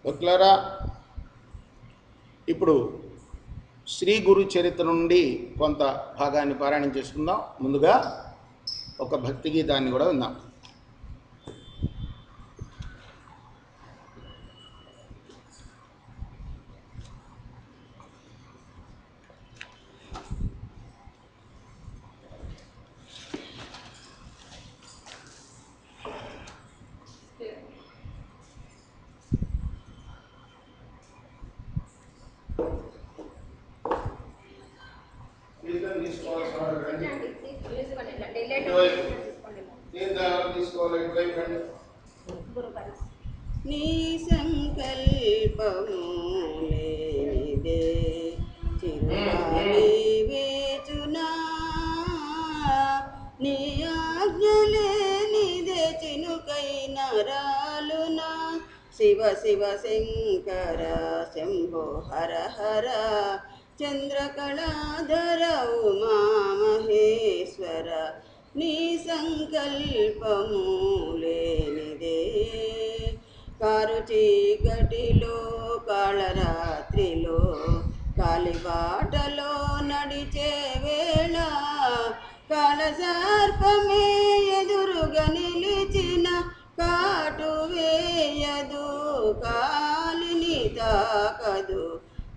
భక్తులారా, ఇప్పుడు శ్రీ గురు చరిత్ర నుండి కొంత భాగాన్ని పారాయణం చేసుకుందాం. ముందుగా ఒక భక్తి గీతాన్ని కూడా విందాం. నీ సంకల్పము లేనిదే చిరుగాలి వేచునా, నీ ఆజ్ఞ లేనిదే చినుకైన రాలునా. శివ శివ శంకర శంభో హర హర చంద్రకళాధర ఉమా మహేశ్వర, నీ సంకల్పము లేనిదే కారు చీకటిలో కాళరాత్రిలో కాలిబాటలో నడిచే వేళ కాళసర్పమే ఎదురుగా నిలిచిన కాటు వేయదు, కాలిని తాకదు.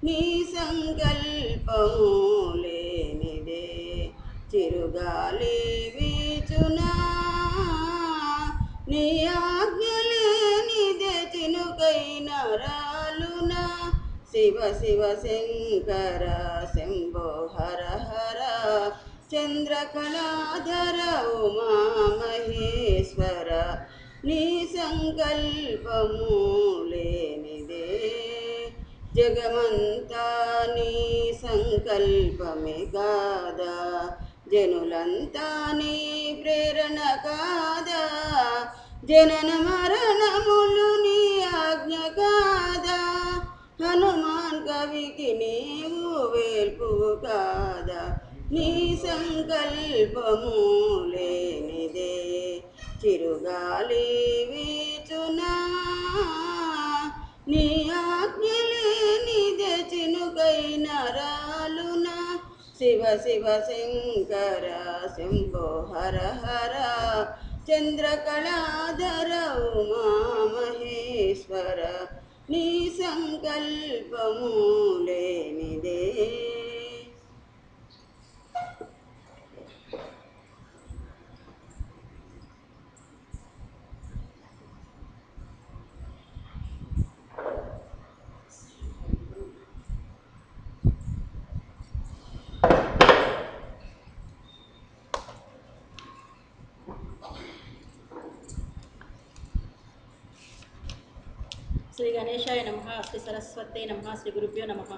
నీ సంకల్పము లేనిదే చిరుగాలి వీచునా, నీ ఆజ్ఞ లేనిదే చినుకైన రాలునా. శివ శివ శంకర శంభో హర హర చంద్రకళాధర ఉమా మహేశ్వర, నీ సంకల్పము లేనిదే జగమంతా నీ సంకల్పమే కాదా, జనులంతా నీ ప్రేరణ కాదా, జనన మరణములు నీ ఆజ్ఞ కాదా, హనుమాన్ కవికి నీవు వేల్పువు కాదా. నీ సంకల్పము లేనిదే చిరుగాలి వీచునా, నీ ఆజ్ఞ లేనిదే చినుకైన రాలునా. శివ శివ శంకర శంభో హర హర చంద్రకళాధర ఉమా మహేశ్వర, నీ సంకల్పము లేనిదే. శ్రీ గణేశాయ నమః, శ్రీ సరస్వతే నమః, శ్రీ గురుభ్యో నమః.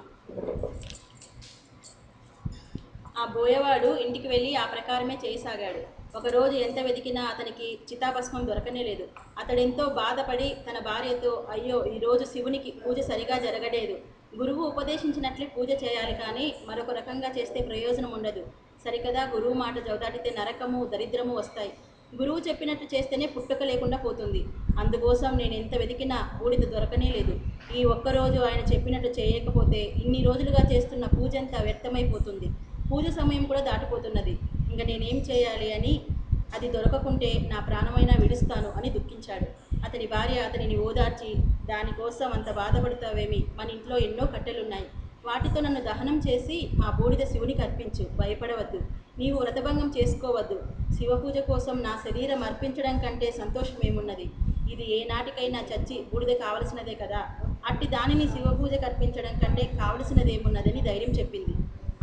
ఆ బోయవాడు ఇంటికి వెళ్ళి ఆ ప్రకారమే చేయసాగాడు. ఒకరోజు ఎంత వెతికినా అతనికి చితాభస్మం దొరకనే లేదు. అతడెంతో బాధపడి తన భార్యతో, అయ్యో, ఈరోజు శివునికి పూజ సరిగా జరగలేదు. గురువు ఉపదేశించినట్లే పూజ చేయాలి, కానీ మరొక రకంగా చేస్తే ప్రయోజనం ఉండదు. సరికదా, గురువు మాట జవదాటితే నరకము దరిద్రము వస్తాయి. గురువు చెప్పినట్టు చేస్తేనే పుట్టుక లేకుండా పోతుంది. అందుకోసం నేను ఎంత వెతికినా బూడిద దొరకనే లేదు. ఈ ఒక్కరోజు ఆయన చెప్పినట్టు చేయకపోతే ఇన్ని రోజులుగా చేస్తున్న పూజ అంతా వ్యర్థమైపోతుంది. పూజ సమయం కూడా దాటిపోతున్నది. ఇంకా నేనేం చేయాలి అని, అది దొరకకుంటే నా ప్రాణమైనా విడుస్తాను అని దుఃఖించాడు. అతని భార్య అతనిని ఓదార్చి, దానికోసం అంత బాధపడతావేమి, మన ఇంట్లో ఎన్నో కట్టెలున్నాయి, వాటితో నన్ను దహనం చేసి ఆ బూడిద శివునికి అర్పించు, భయపడవద్దు, నీవు వ్రతభంగం చేసుకోవద్దు. శివపూజ కోసం నా శరీరం అర్పించడం కంటే సంతోషమేమున్నది, ఇది ఏ నాటికైనా చచ్చి బూడిద కావలసినదే కదా, అట్టి దానిని శివపూజకు అర్పించడం కంటే కావలసినదేమున్నదని ధైర్యం చెప్పింది.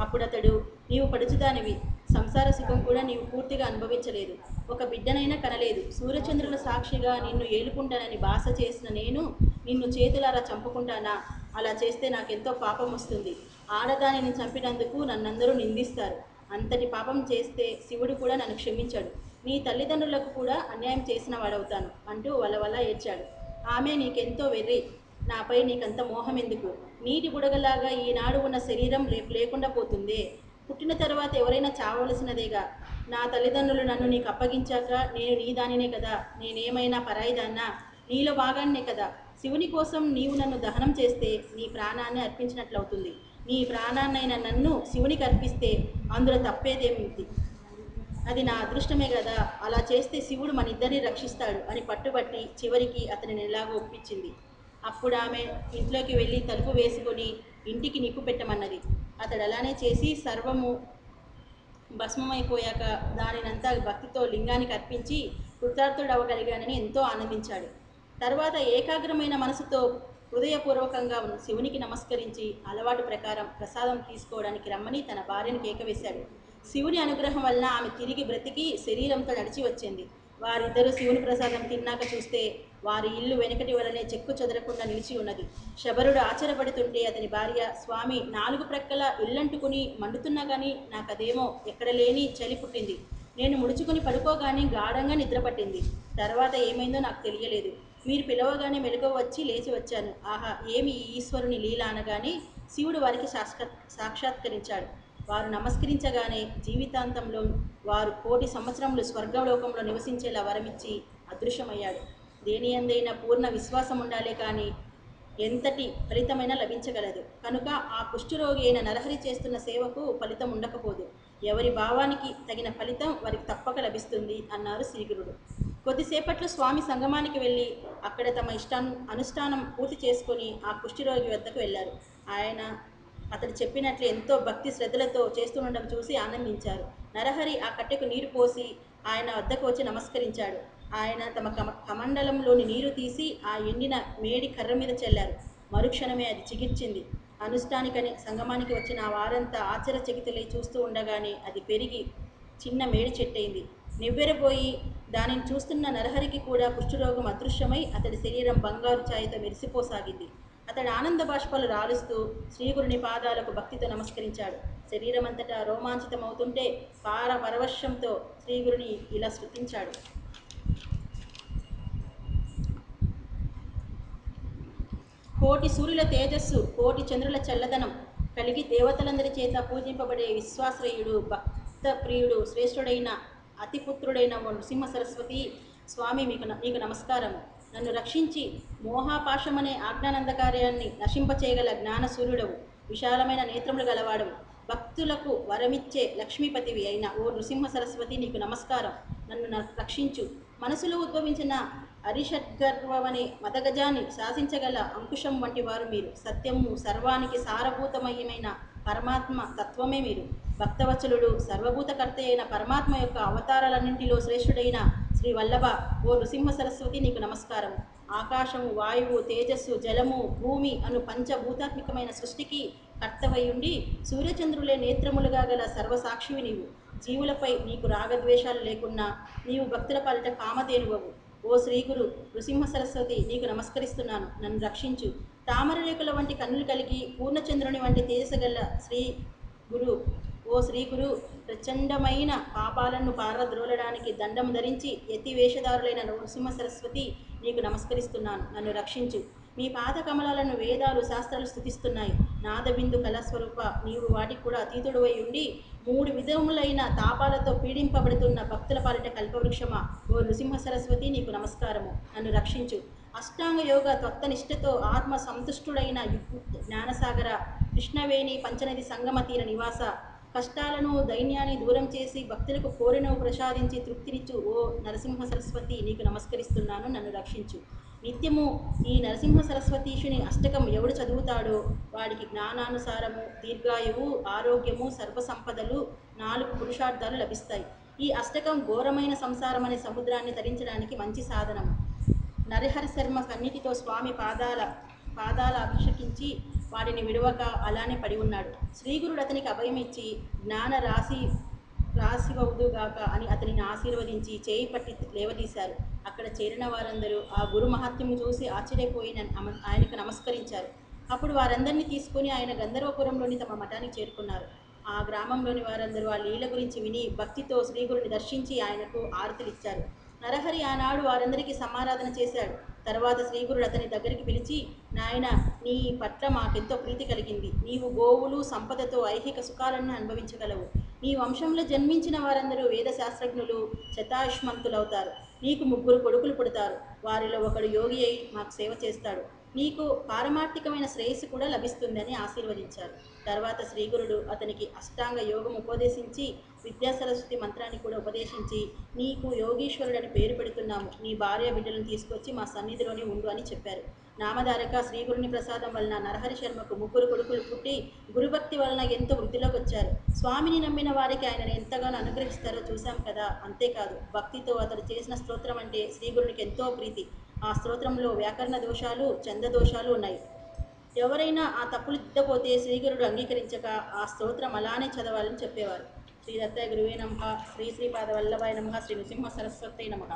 అప్పుడు అతడు, నీవు పడుచుదానివి, సంసార సుఖం కూడా నీవు పూర్తిగా అనుభవించలేదు, ఒక బిడ్డనైనా కనలేదు, సూర్యచంద్రుల సాక్షిగా నిన్ను ఏలుకుంటానని భాష చేసిన నేను నిన్ను చేతులారా చంపుకుంటానా? అలా చేస్తే నాకెంతో పాపం వస్తుంది. ఆడదానిని చంపినందుకు నన్నందరూ నిందిస్తారు. అంతటి పాపం చేస్తే శివుడు కూడా నన్ను క్షమించాడు. నీ తల్లిదండ్రులకు కూడా అన్యాయం చేసిన వాడవుతాను అంటూ వలవల ఏడ్చాడు. ఆమె, నీకెంతో వెర్రి, నాపై నీకంత మోహం ఎందుకు? నీటి బుడగలాగా ఈనాడు ఉన్న శరీరం రేపు లేకుండా పోతుందే. పుట్టిన తర్వాత ఎవరైనా చావవలసినదేగా. నా తల్లిదండ్రులు నన్ను నీకు అప్పగించాక నేను నీ దానినే కదా, నేనేమైనా పరాయిదాన్నా? నీలో భాగాన్నే కదా. శివుని కోసం నీవు నన్ను దహనం చేస్తే నీ ప్రాణాన్ని అర్పించినట్లవుతుంది. నీ ప్రాణాన్నైన నన్ను శివునికి అర్పిస్తే అందులో తప్పేదేమిటి? అది నా అదృష్టమే కదా. అలా చేస్తే శివుడు మన ఇద్దరిని రక్షిస్తాడు అని పట్టుబట్టి చివరికి అతనిని ఎలాగో ఒప్పించింది. అప్పుడు ఆమె ఇంట్లోకి వెళ్ళి తలుపు వేసుకొని ఇంటికి నిప్పు పెట్టమన్నది. అతడు అలానే చేసి సర్వము భస్మమైపోయాక దానినంతా భక్తితో లింగానికి అర్పించి కృతార్థుడవగలిగానని ఎంతో ఆనందించాడు. తర్వాత ఏకాగ్రమైన మనసుతో హృదయపూర్వకంగా శివునికి నమస్కరించి అలవాటు ప్రకారం ప్రసాదం తీసుకోవడానికి రమ్మని తన భార్యను కేకవేశాడు. శివుని అనుగ్రహం వలన ఆమె తిరిగి బ్రతికి శరీరంతో నడిచి వచ్చింది. వారిద్దరూ శివుని ప్రసాదం తిన్నాక చూస్తే వారి ఇల్లు వెనకటి వలనే చెక్కు చెదరకుండా నిలిచి ఉన్నది. శబరుడు ఆశ్చర్యపడుతుంటే అతని భార్య, స్వామి, 4 ప్రక్కల ఇల్లంటుకుని మండుతున్నా కానీ నాకదేమో ఎక్కడ లేని చలి పుట్టింది. నేను ముడుచుకుని పడుకోగానే గాఢంగా నిద్రపట్టింది. తర్వాత ఏమైందో నాకు తెలియలేదు. మీరు పిలవగానే మెలకువ వచ్చి లేచి వచ్చాను. ఆహా, ఏమి ఈ ఈశ్వరుని లీల అనగానే శివుడు వారికి సాక్షాత్కరించాడు. వారు నమస్కరించగానే జీవితాంతంలో వారు 1,000 సంవత్సరములు స్వర్గలోకంలో నివసించేలా వరమిచ్చి అదృశ్యమయ్యాడు. దేని అందైనా పూర్ణ విశ్వాసం ఉండాలే కానీ ఎంతటి ఫలితమైనా లభించగలదు. కనుక ఆ కుష్ఠరోగి అయిన నరహరి చేస్తున్న సేవకు ఫలితం ఉండకపోదు. ఎవరి భావానికి తగిన ఫలితం వారికి తప్పక లభిస్తుంది అన్నారు శ్రీగురుడు. కొద్దిసేపట్లో స్వామి సంగమానికి వెళ్ళి అక్కడ తమ అనుష్ఠానం పూర్తి చేసుకొని ఆ కుష్ఠరోగి వద్దకు వెళ్ళారు. ఆయన అతడు చెప్పినట్లు ఎంతో భక్తి శ్రద్ధలతో చేస్తుండడం చూసి ఆనందించారు. నరహరి ఆ కట్టెకు నీరు పోసి ఆయన వద్దకు వచ్చి నమస్కరించాడు. ఆయన తమ కమండలంలోని నీరు తీసి ఆ ఎండిన మేడి కర్ర మీద చల్లారు. మరుక్షణమే అది చిగిర్చింది. అనుష్ఠానికని సంగమానికి వచ్చిన ఆ వారంతా ఆశ్చర్యచకితులై చూస్తూ ఉండగానే అది పెరిగి చిన్న మేడి చెట్టయింది. నివ్వెరపోయి దానిని చూస్తున్న నరహరికి కూడా కుష్ఠరోగం అదృశ్యమై అతడి శరీరం బంగారు ఛాయతో మెరిసిపోసాగింది. అతడు ఆనంద బాష్పాలు రాలుస్తూ శ్రీగురుని పాదాలకు భక్తితో నమస్కరించాడు. శరీరం అంతటా రోమాంచితమవుతుంటే పరవశంతో శ్రీగురుని ఇలా స్తుతించాడు. కోటి సూర్యుల తేజస్సు, కోటి చంద్రుల చల్లదనం కలిగి దేవతలందరి చేత పూజింపబడే విశ్వాశ్రయుడు, భక్తప్రియుడు, శ్రేష్ఠుడైన అతిపుత్రుడైన నృసింహ సరస్వతి స్వామి, నీకు నమస్కారం. నన్ను రక్షించి మోహాపాశమనే ఆజ్ఞానందకార్యాన్ని నశింపచేయగల జ్ఞాన సూర్యుడవు, విశాలమైన నేత్రములు గలవాడవు, భక్తులకు వరమిచ్చే లక్ష్మీపతివి అయిన ఓ నృసింహ సరస్వతి, నీకు నమస్కారం. నన్ను రక్షించు. మనసులో ఉద్భవించిన అరిషడ్గర్వమనే మదగజాన్ని శాసించగల అంకుశం వంటి వారు మీరు. సత్యము, సర్వానికి సారభూతమయమైన పరమాత్మ తత్వమే మీరు. భక్తవత్సలుడు, సర్వభూతకర్త అయిన పరమాత్మ యొక్క అవతారాలన్నింటిలో శ్రేష్ఠుడైన శ్రీ వల్లభ, ఓ నృసింహ సరస్వతి, నీకు నమస్కారం. ఆకాశము, వాయువు, తేజస్సు, జలము, భూమి అను పంచభూతాత్మికమైన సృష్టికి కర్తవయుండి సూర్యచంద్రులే నేత్రములుగా గల సర్వసాక్షివి నీవు. జీవులపై నీకు రాగద్వేషాలు లేకున్నా నీవు భక్తుల పాలిట కామధేనువవు. ఓ శ్రీగురు నృసింహ సరస్వతి, నీకు నమస్కరిస్తున్నాను. నన్ను రక్షించు. తామర రేకుల వంటి కన్నులు కలిగి పూర్ణచంద్రుని వంటి తేజసగల ఓ శ్రీగురు, ప్రచండమైన పాపాలను పారద్రోలడానికి దండం ధరించి యతి వేషధారులైన నృసింహ సరస్వతి, నీకు నమస్కరిస్తున్నాను. నన్ను రక్షించు. మీ పాద కమలాలను వేదాలు, శాస్త్రాలు స్తుతిస్తున్నాయి. నాదబిందు కళాస్వరూప, నీవు వాటికి కూడా అతీతుడువై ఉండి 3 విధములైన తాపాలతో పీడింపబడుతున్న భక్తుల పాలిట కల్పవృక్షమా, ఓ నృసింహ సరస్వతి, నీకు నమస్కారము. నన్ను రక్షించు. అష్టాంగ యోగ తత్వనిష్టతో ఆత్మ సంతుష్టుడైన జ్ఞానసాగర, కృష్ణవేణి పంచనది సంగమ తీర నివాస, కష్టాలను దైన్యాన్ని దూరం చేసి భక్తులకు కోరినవు ప్రసాదించి తృప్తినిచ్చు ఓ నరసింహ సరస్వతి, నీకు నమస్కరిస్తున్నాను. నన్ను రక్షించు. నిత్యము ఈ నరసింహ సరస్వతీశుని అష్టకం ఎవడు చదువుతాడో వాడికి జ్ఞానానుసారము, దీర్ఘాయువు, ఆరోగ్యము, సర్వసంపదలు, 4 పురుషార్థాలు లభిస్తాయి. ఈ అష్టకం ఘోరమైన సంసారం అనే సముద్రాన్ని తరించడానికి మంచి సాధనము. నరహరి శర్మ సన్నిధితో స్వామి పాదాల అభిషేకించి వాటిని విడవక అలానే పడి ఉన్నాడు. శ్రీగురుడు అతనికి అభయమిచ్చి జ్ఞాన రాశివవుదుగాక అని అతనిని ఆశీర్వదించి చేయి పట్టి లేవదీశారు. అక్కడ చేరిన వారందరూ ఆ గురు మహత్యము చూసి ఆశ్చర్యపోయి ఆయనకు నమస్కరించారు. అప్పుడు వారందరినీ తీసుకుని ఆయన గంధర్వపురంలోని తమ మఠానికి చేరుకున్నారు. ఆ గ్రామంలోని వారందరూ ఆ లీల గురించి విని భక్తితో శ్రీగురుని దర్శించి ఆయనకు ఆరతులిచ్చారు. నరహరి ఆనాడు వారందరికీ సమారాధన చేశాడు. తర్వాత శ్రీగురుడు అతని దగ్గరికి పిలిచి, నాయన, నీ పట్ల మాకెంతో ప్రీతి కలిగింది. నీవు గోవులు, సంపదతో ఐహిక సుఖాలను అనుభవించగలవు. నీ వంశంలో జన్మించిన వారందరూ వేదశాస్త్రజ్ఞులు, శతాయుష్మంతులవుతారు. నీకు 3 కొడుకులు పుడతారు. వారిలో ఒకడు యోగి అయి మాకు సేవ చేస్తాడు, నీకు పారమార్థికమైన శ్రేయస్సు కూడా లభిస్తుందని ఆశీర్వదించారు. తర్వాత శ్రీగురుడు అతనికి అష్టాంగ యోగం ఉపదేశించి విద్యా సరస్వతి మంత్రాన్ని కూడా ఉపదేశించి, నీకు యోగీశ్వరుడని పేరు పెడుతున్నాము, నీ భార్య బిడ్డలను తీసుకొచ్చి మా సన్నిధిలోనే ఉండు అని చెప్పారు. నామధారక శ్రీగురుని ప్రసాదం వలన నరహరి శర్మకు 3 కొడుకులు పుట్టి గురుభక్తి వలన ఎంతో వృద్ధిలోకి వచ్చారు. స్వామిని నమ్మిన వారికి ఆయన ఎంతగానో అనుగ్రహిస్తారో చూశాం కదా. అంతేకాదు భక్తితో అతడు చేసిన స్తోత్రం అంటే శ్రీగురునికి ఎంతో ప్రీతి. ఆ స్తోత్రంలో వ్యాకరణ దోషాలు, చంద దోషాలు ఉన్నాయి. ఎవరైనా ఆ తప్పులు దిద్దపోతే శ్రీగురుడు అంగీకరించక ఆ స్తోత్రం అలానే చదవాలని చెప్పేవారు. శ్రీ దత్తాయ గురువే నమః. శ్రీ శ్రీపాద వల్లభాయ నమః. శ్రీ నృసింహ సరస్వతి నమః.